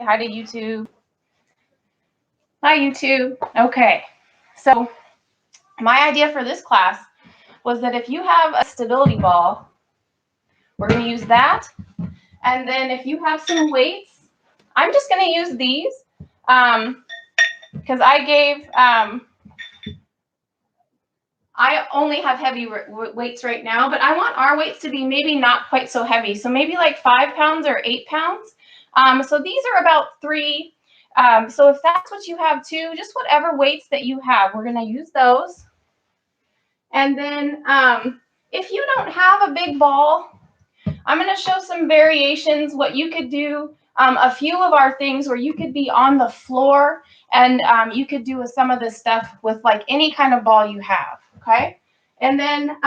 Hi to YouTube. Hi, YouTube. Okay, so my idea for this class was that if you have a stability ball, we're going to use that. And then if you have some weights, I'm just going to use these because I only have heavy weights right now, but I want our weights to be maybe not quite so heavy. So maybe like 5 pounds or 8 pounds. So these are about 3. So if that's what you have too, just whatever weights that you have, we're going to use those. And then if you don't have a big ball, I'm going to show some variations, what you could do. A few of our things where you could be on the floor and you could do some of this stuff with like any kind of ball you have, okay? And then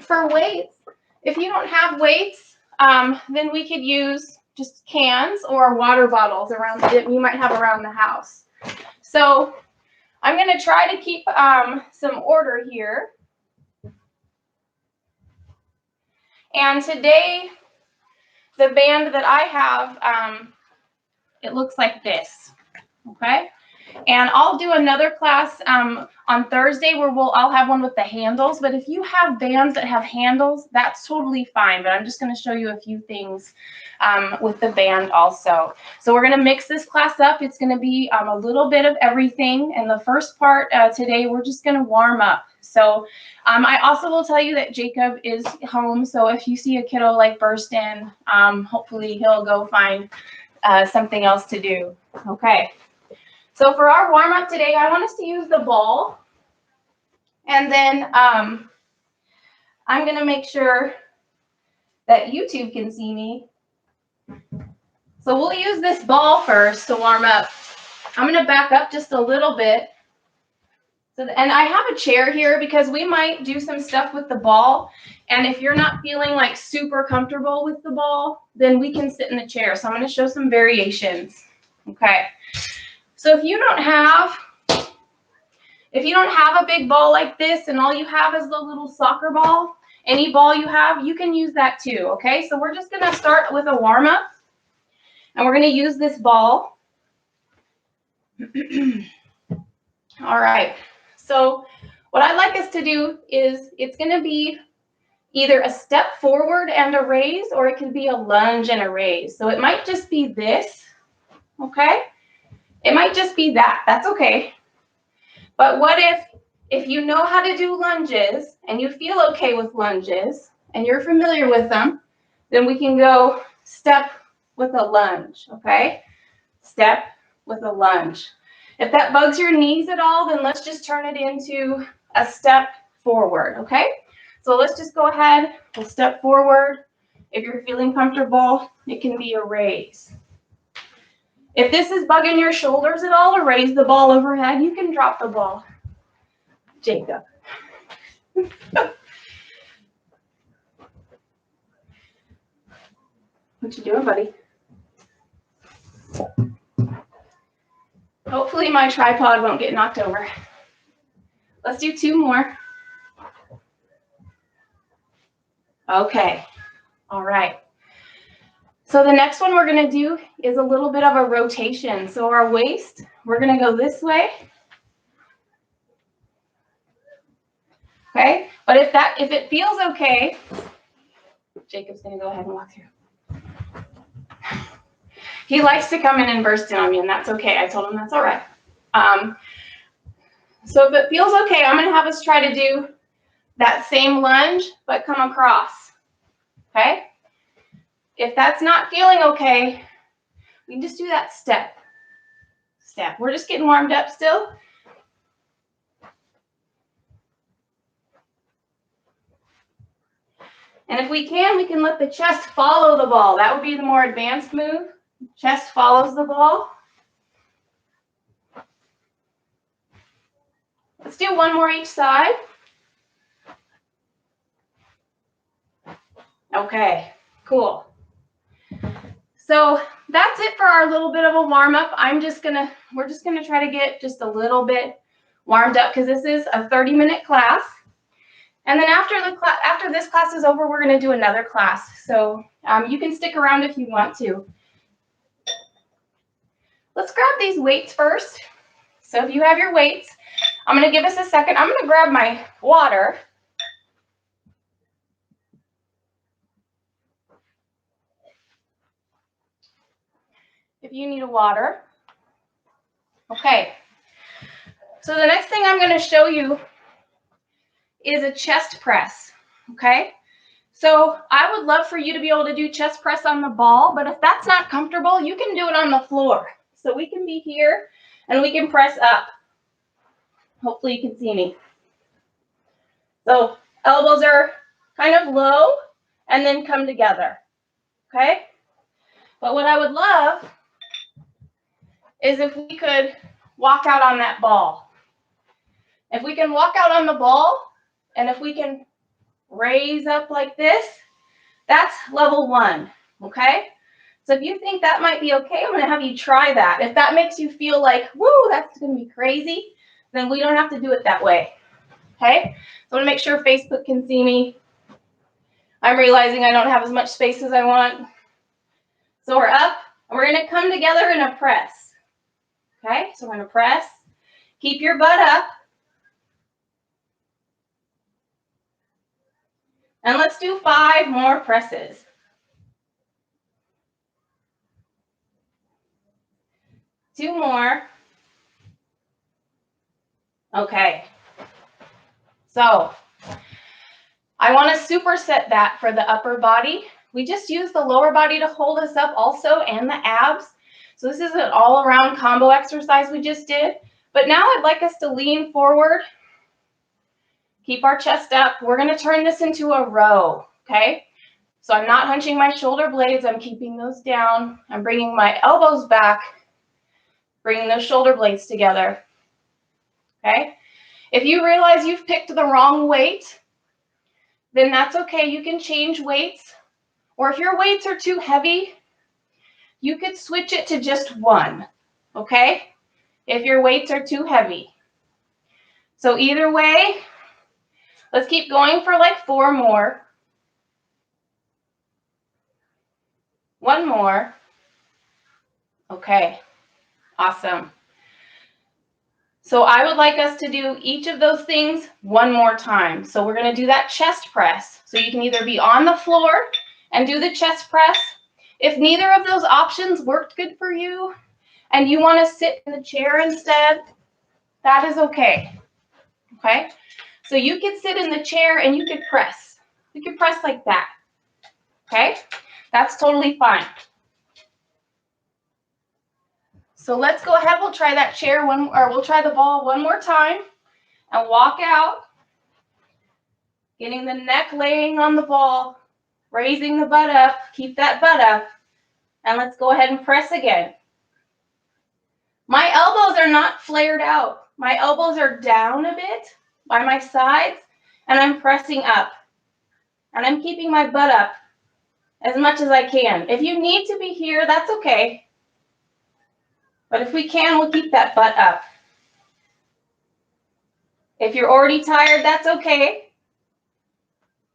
for weights, if you don't have weights, then we could use just cans or water bottles around that you might have around the house. So I'm going to try to keep some order here. And today, the band that I have, it looks like this, okay? And I'll do another class on Thursday where I'll have one with the handles. But if you have bands that have handles, that's totally fine. But I'm just going to show you a few things with the band also. So we're going to mix this class up. It's going to be a little bit of everything. And the first part today, we're just going to warm up. So I also will tell you that Jacob is home. So if you see a kiddo like burst in, hopefully he'll go find something else to do. Okay. So for our warm-up today, I want us to use the ball. And then I'm going to make sure that YouTube can see me. So we'll use this ball first to warm up. I'm going to back up just a little bit. And I have a chair here because we might do some stuff with the ball. And if you're not feeling like super comfortable with the ball, then we can sit in the chair. So I'm going to show some variations. Okay. So if you don't have a big ball like this and all you have is the little soccer ball, any ball you have, you can use that too, okay? So we're just going to start with a warm-up, and we're going to use this ball. All right. So what I'd like us to do is it's going to be either a step forward and a raise, or it could be a lunge and a raise. So it might just be this, okay? It might just be that. That's okay. But what if you know how to do lunges and you feel okay with lunges and you're familiar with them, then we can go step with a lunge, okay? Step with a lunge. If that bugs your knees at all, then let's just turn it into a step forward, okay? So let's just go ahead. We'll step forward. If you're feeling comfortable, it can be a raise. If this is bugging your shoulders at all, to raise the ball overhead, you can drop the ball. Jacob. What you doing, buddy? Hopefully my tripod won't get knocked over. Let's do 2 more. Okay. All right. So the next one we're going to do is a little bit of a rotation. So our waist, we're going to go this way. Okay? But if it feels okay, Jacob's going to go ahead and walk through. He likes to come in and burst in on me, and that's okay. I told him that's all right. So if it feels okay, I'm going to have us try to do that same lunge, but come across. Okay? If that's not feeling okay, we can just do that step. Step. We're just getting warmed up still. And if we can let the chest follow the ball. That would be the more advanced move. Chest follows the ball. Let's do 1 more each side. Okay, cool. So that's it for our little bit of a warm-up. We're just gonna try to get just a little bit warmed up because this is a 30-minute class. And then after this class is over, we're gonna do another class. So you can stick around if you want to. Let's grab these weights first. So if you have your weights, I'm going to give us a second. I'm going to grab my water. If you need a water. Okay. So the next thing I'm going to show you is a chest press. Okay. So I would love for you to be able to do chest press on the ball, but if that's not comfortable, you can do it on the floor. So we can be here and we can press up. Hopefully you can see me. So elbows are kind of low and then come together. Okay. But what I would love is if we could walk out on that ball. If we can walk out on the ball, and if we can raise up like this, that's level 1, okay? So if you think that might be okay, I'm going to have you try that. If that makes you feel like, woo, that's going to be crazy, then we don't have to do it that way, okay? So I want to make sure Facebook can see me. I'm realizing I don't have as much space as I want. So we're up, and we're going to come together in a press, okay? So we're going to press. Keep your butt up. And let's do 5 more presses. 2 more. Okay. So I want to superset that for the upper body. We just use the lower body to hold us up also and the abs. So this is an all-around combo exercise we just did. But now I'd like us to lean forward. Keep our chest up. We're going to turn this into a row, okay? So I'm not hunching my shoulder blades. I'm keeping those down. I'm bringing my elbows back, bringing those shoulder blades together, okay? If you realize you've picked the wrong weight, then that's okay. You can change weights. Or if your weights are too heavy, you could switch it to just 1, okay? If your weights are too heavy. So either way, let's keep going for like 4 more. 1 more. Okay, awesome. So I would like us to do each of those things 1 more time. So we're going to do that chest press. So you can either be on the floor and do the chest press. If neither of those options worked good for you and you want to sit in the chair instead, that is okay. Okay? So you could sit in the chair and you could press. You could press like that. Okay? That's totally fine. So let's go ahead. We'll try that chair we'll try the ball 1 more time and walk out. Getting the neck laying on the ball, raising the butt up, keep that butt up, and let's go ahead and press again. My elbows are not flared out. My elbows are down a bit by my sides, and I'm pressing up. And I'm keeping my butt up as much as I can. If you need to be here, that's okay. But if we can, we'll keep that butt up. If you're already tired, that's okay.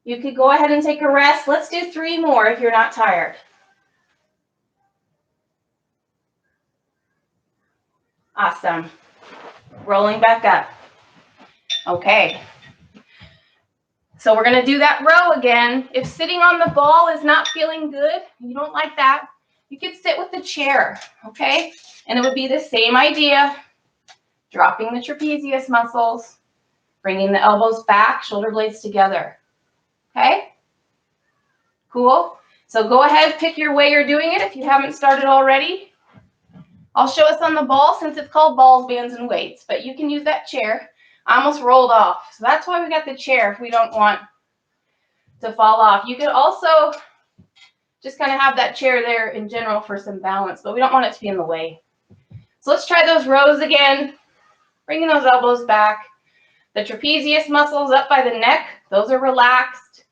You could go ahead and take a rest. Let's do 3 more if you're not tired. Awesome. Rolling back up. Okay. So we're going to do that row again. If sitting on the ball is not feeling good, you don't like that, you could sit with the chair, okay? And it would be the same idea. Dropping the trapezius muscles, bringing the elbows back, shoulder blades together, okay? Cool. So go ahead, pick your way you're doing it if you haven't started already. I'll show us on the ball since it's called balls, bands, and weights, but you can use that chair. I almost rolled off. So that's why we got the chair if we don't want to fall off. You could also just kind of have that chair there in general for some balance, but we don't want it to be in the way. So let's try those rows again. Bringing those elbows back. The trapezius muscles up by the neck, those are relaxed.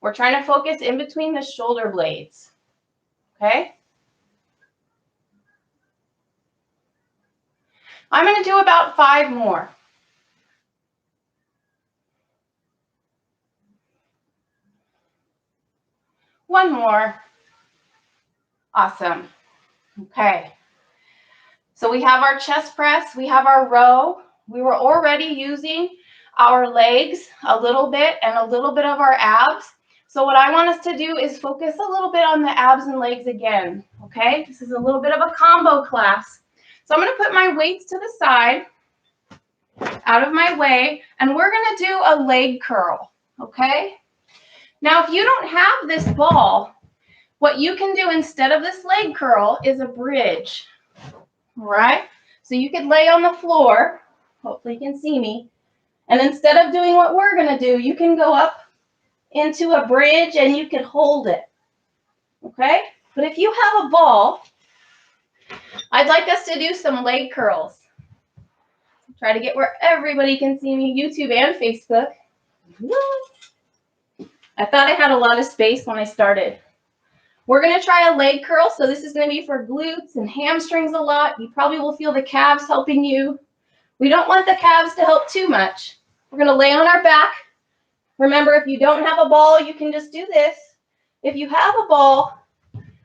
We're trying to focus in between the shoulder blades, okay? I'm going to do about 5 more. One more. Awesome. Okay. So we have our chest press, we have our row. We were already using our legs a little bit and a little bit of our abs. So what I want us to do is focus a little bit on the abs and legs again, okay? This is a little bit of a combo class. So I'm going to put my weights to the side, out of my way, and we're going to do a leg curl, okay? Now, if you don't have this ball, what you can do instead of this leg curl is a bridge, all right? So you could lay on the floor, hopefully you can see me, and instead of doing what we're going to do, you can go up into a bridge and you can hold it, okay? But if you have a ball, I'd like us to do some leg curls. Try to get where everybody can see me, YouTube and Facebook. I thought I had a lot of space when I started. We're going to try a leg curl. So this is going to be for glutes and hamstrings a lot. You probably will feel the calves helping you. We don't want the calves to help too much. We're going to lay on our back. Remember, if you don't have a ball, you can just do this. If you have a ball,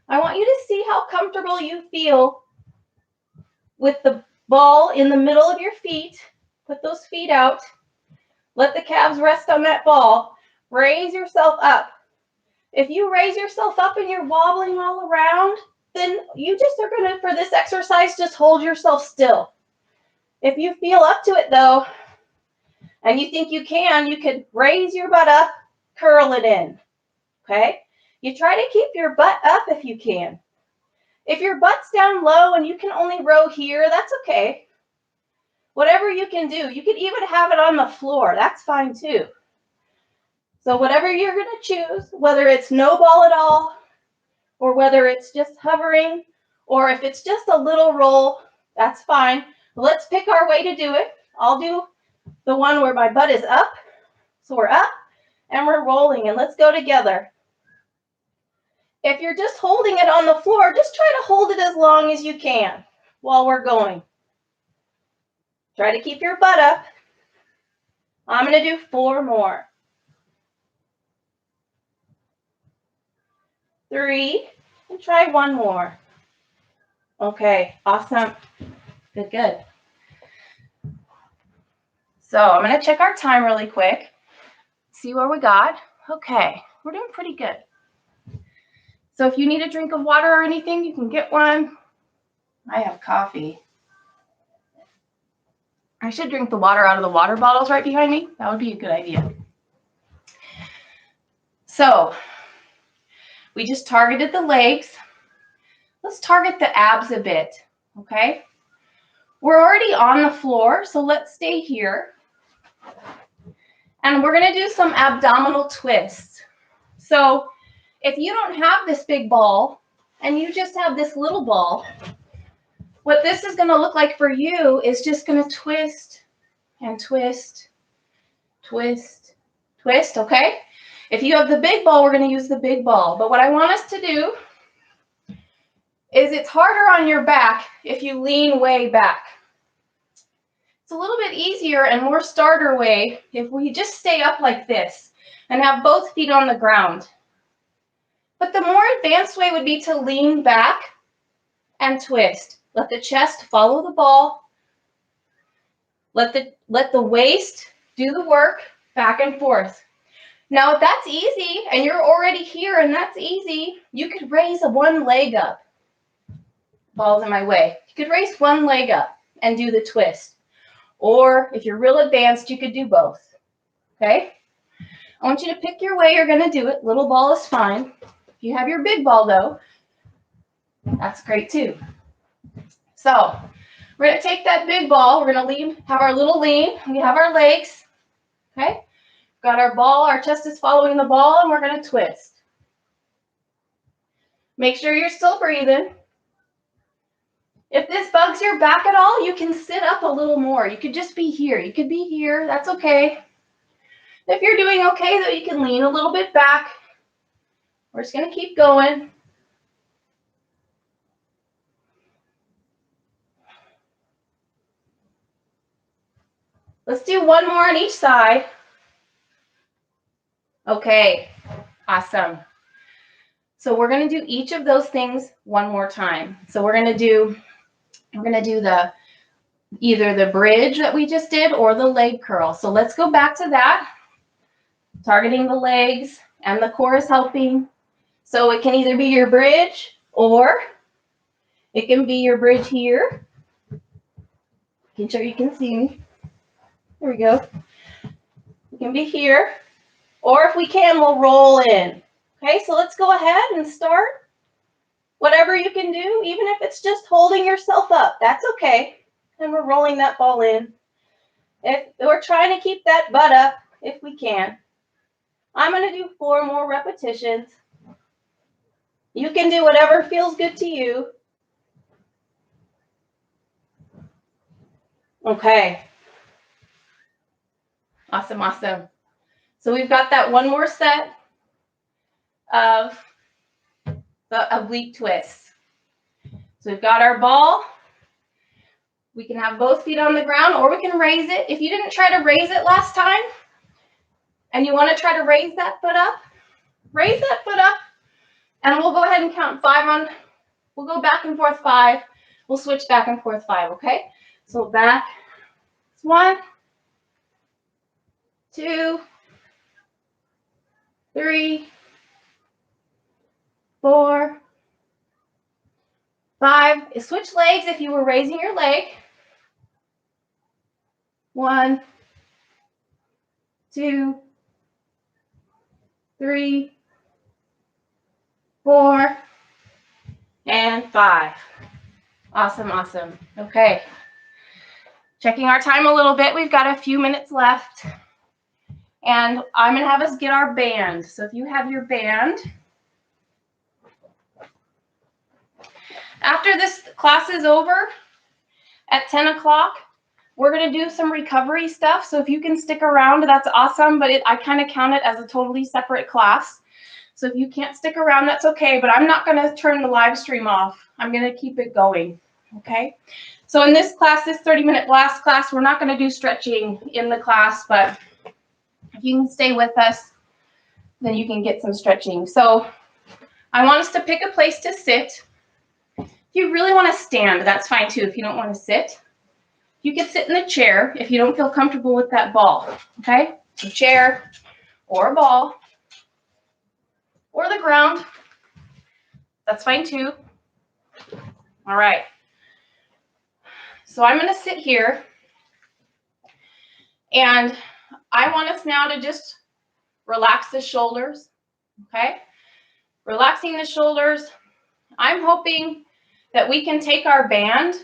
I want you to see how comfortable you feel with the ball in the middle of your feet. Put those feet out. Let the calves rest on that ball. Raise yourself up. If you raise yourself up and you're wobbling all around, then you just are going to, for this exercise, just hold yourself still. If you feel up to it, though, and you think you could raise your butt up, curl it in, okay? You try to keep your butt up if you can. If your butt's down low and you can only row here, that's okay. Whatever you can do. You could even have it on the floor. That's fine, too. So whatever you're going to choose, whether it's no ball at all, or whether it's just hovering, or if it's just a little roll, that's fine. Let's pick our way to do it. I'll do the one where my butt is up. So we're up and we're rolling, and let's go together. If you're just holding it on the floor, just try to hold it as long as you can while we're going. Try to keep your butt up. I'm going to do 4 more. 3, and try 1 more. Okay, awesome. Good, good. So I'm going to check our time really quick, see where we got. Okay, we're doing pretty good. So if you need a drink of water or anything, you can get one. I have coffee. I should drink the water out of the water bottles right behind me. That would be a good idea. So we just targeted the legs. Let's target the abs a bit, okay? We're already on the floor, so let's stay here. And we're going to do some abdominal twists. So if you don't have this big ball and you just have this little ball, what this is going to look like for you is just going to twist and twist, twist, twist, okay? If you have the big ball, we're going to use the big ball. But what I want us to do is it's harder on your back if you lean way back. It's a little bit easier and more starter way if we just stay up like this and have both feet on the ground. But the more advanced way would be to lean back and twist. Let the chest follow the ball. Let the waist do the work back and forth. Now, if that's easy and you're already here and that's easy, you could raise one leg up. Ball's in my way. You could raise one leg up and do the twist. Or if you're real advanced, you could do both. Okay? I want you to pick your way you're going to do it. Little ball is fine. If you have your big ball, though, that's great too. So we're going to take that big ball. We're going to lean, have our little lean. We have our legs. Okay? Got our ball. Our chest is following the ball, and we're going to twist. Make sure you're still breathing. If this bugs your back at all, you can sit up a little more. You could just be here. You could be here. That's okay. If you're doing okay, though, you can lean a little bit back. We're just going to keep going. Let's do 1 more on each side. Okay, awesome. So we're going to do each of those things 1 more time. So we're going to do We're going to do either the bridge that we just did or the leg curl. So let's go back to that. Targeting the legs and the core is helping. So it can either be your bridge or it can be your bridge here. Making sure you can see me. There we go. It can be here. Or if we can, we'll roll in. Okay, so let's go ahead and start. Whatever you can do, even if it's just holding yourself up, that's okay. And we're rolling that ball in. If we're trying to keep that butt up, if we can. I'm going to do 4 more repetitions. You can do whatever feels good to you. Okay. Awesome, awesome. So we've got that one more set of oblique twists. So we've got our ball. We can have both feet on the ground or we can raise it. If you didn't try to raise it last time and you want to try to raise that foot up, raise that foot up. And we'll go ahead and count 5 on, we'll go back and forth 5. We'll switch back and forth 5, okay? So back, 1, 2, 3, 4, 5. Switch legs if you were raising your leg. 1, 2, 3, 4, and 5. Awesome, awesome. Okay. Checking our time a little bit. We've got a few minutes left. And I'm going to have us get our band. So if you have your band. After this class is over at 10 o'clock, we're going to do some recovery stuff. So if you can stick around, that's awesome. But I kind of count it as a totally separate class. So if you can't stick around, that's okay. But I'm not going to turn the live stream off. I'm going to keep it going. Okay. So in this class, this 30-minute blast class, we're not going to do stretching in the class. But if you can stay with us, then you can get some stretching. So I want us to pick a place to sit. If you really want to stand, that's fine too. If you don't want to sit. You can sit in a chair if you don't feel comfortable with that ball, okay? A chair or a ball or the ground, that's fine too. All right. So I'm going to sit here and I want us now to just relax the shoulders, okay? Relaxing the shoulders. I'm hoping that we can take our band,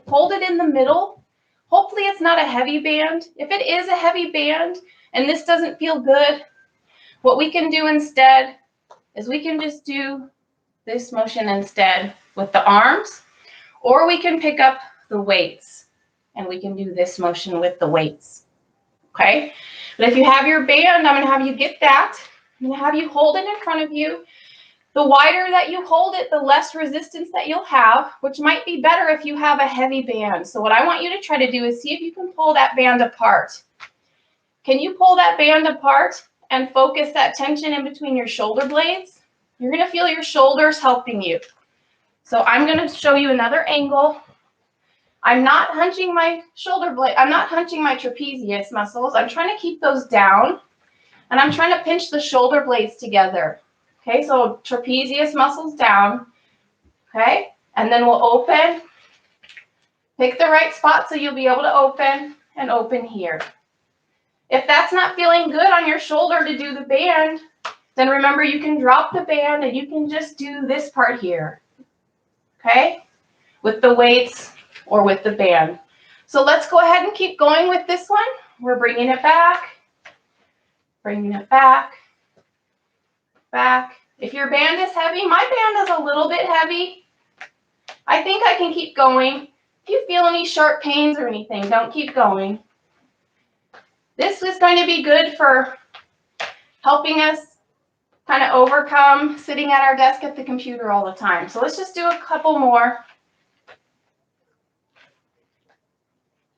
hold it in the middle. Hopefully it's not a heavy band. If it is a heavy band and this doesn't feel good, what we can do instead is we can just do this motion instead with the arms, or we can pick up the weights and we can do this motion with the weights, okay? But if you have your band, I'm going to have you get that. I'm going to have you hold it in front of you. The wider that you hold it, the less resistance that you'll have, which might be better if you have a heavy band. So what I want you to try to do is see if you can pull that band apart. Can you pull that band apart and focus that tension in between your shoulder blades? You're going to feel your shoulders helping you. So I'm going to show you another angle. I'm not hunching my shoulder blade. I'm not hunching my trapezius muscles. I'm trying to keep those down. And I'm trying to pinch the shoulder blades together. Okay, so trapezius muscles down, okay? And then we'll open. Pick the right spot so you'll be able to open and open here. If that's not feeling good on your shoulder to do the band, then remember you can drop the band and you can just do this part here, okay? With the weights or with the band. So let's go ahead and keep going with this one. We're bringing it back, back. If your band is heavy, my band is a little bit heavy. I think I can keep going. If you feel any sharp pains or anything, don't keep going. This is going to be good for helping us kind of overcome sitting at our desk at the computer all the time. So let's just do a couple more.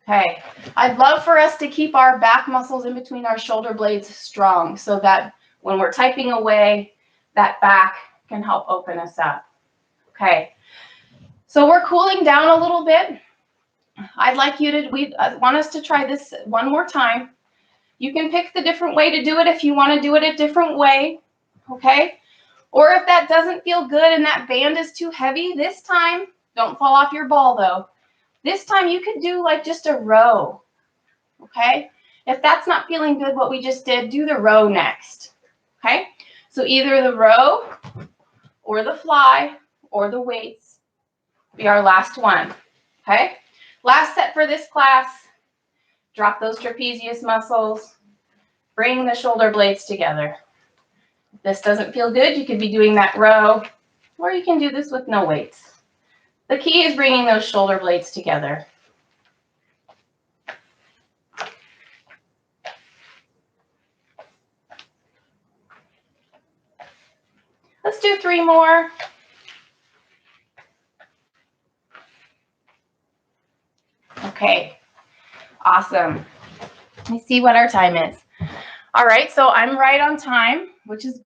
Okay, I'd love for us to keep our back muscles in between our shoulder blades strong so that when we're typing away, that back can help open us up. Okay, So we're cooling down a little bit. I'd like you to, we want us to try this one more time. You can pick the different way to do it if you want to do it a different way, okay? Or if that doesn't feel good and that band is too heavy, this time, don't fall off your ball though. This time you could do like just a row, okay? If that's not feeling good, what we just did, do the row next, okay? So either the row or the fly or the weights be our last one, okay? Last set for this class, drop those trapezius muscles, bring the shoulder blades together. If this doesn't feel good, you could be doing that row, or you can do this with no weights. The key is bringing those shoulder blades together. Let's do 3 more. Okay, awesome. Let me see what our time is. All right, so I'm right on time, which is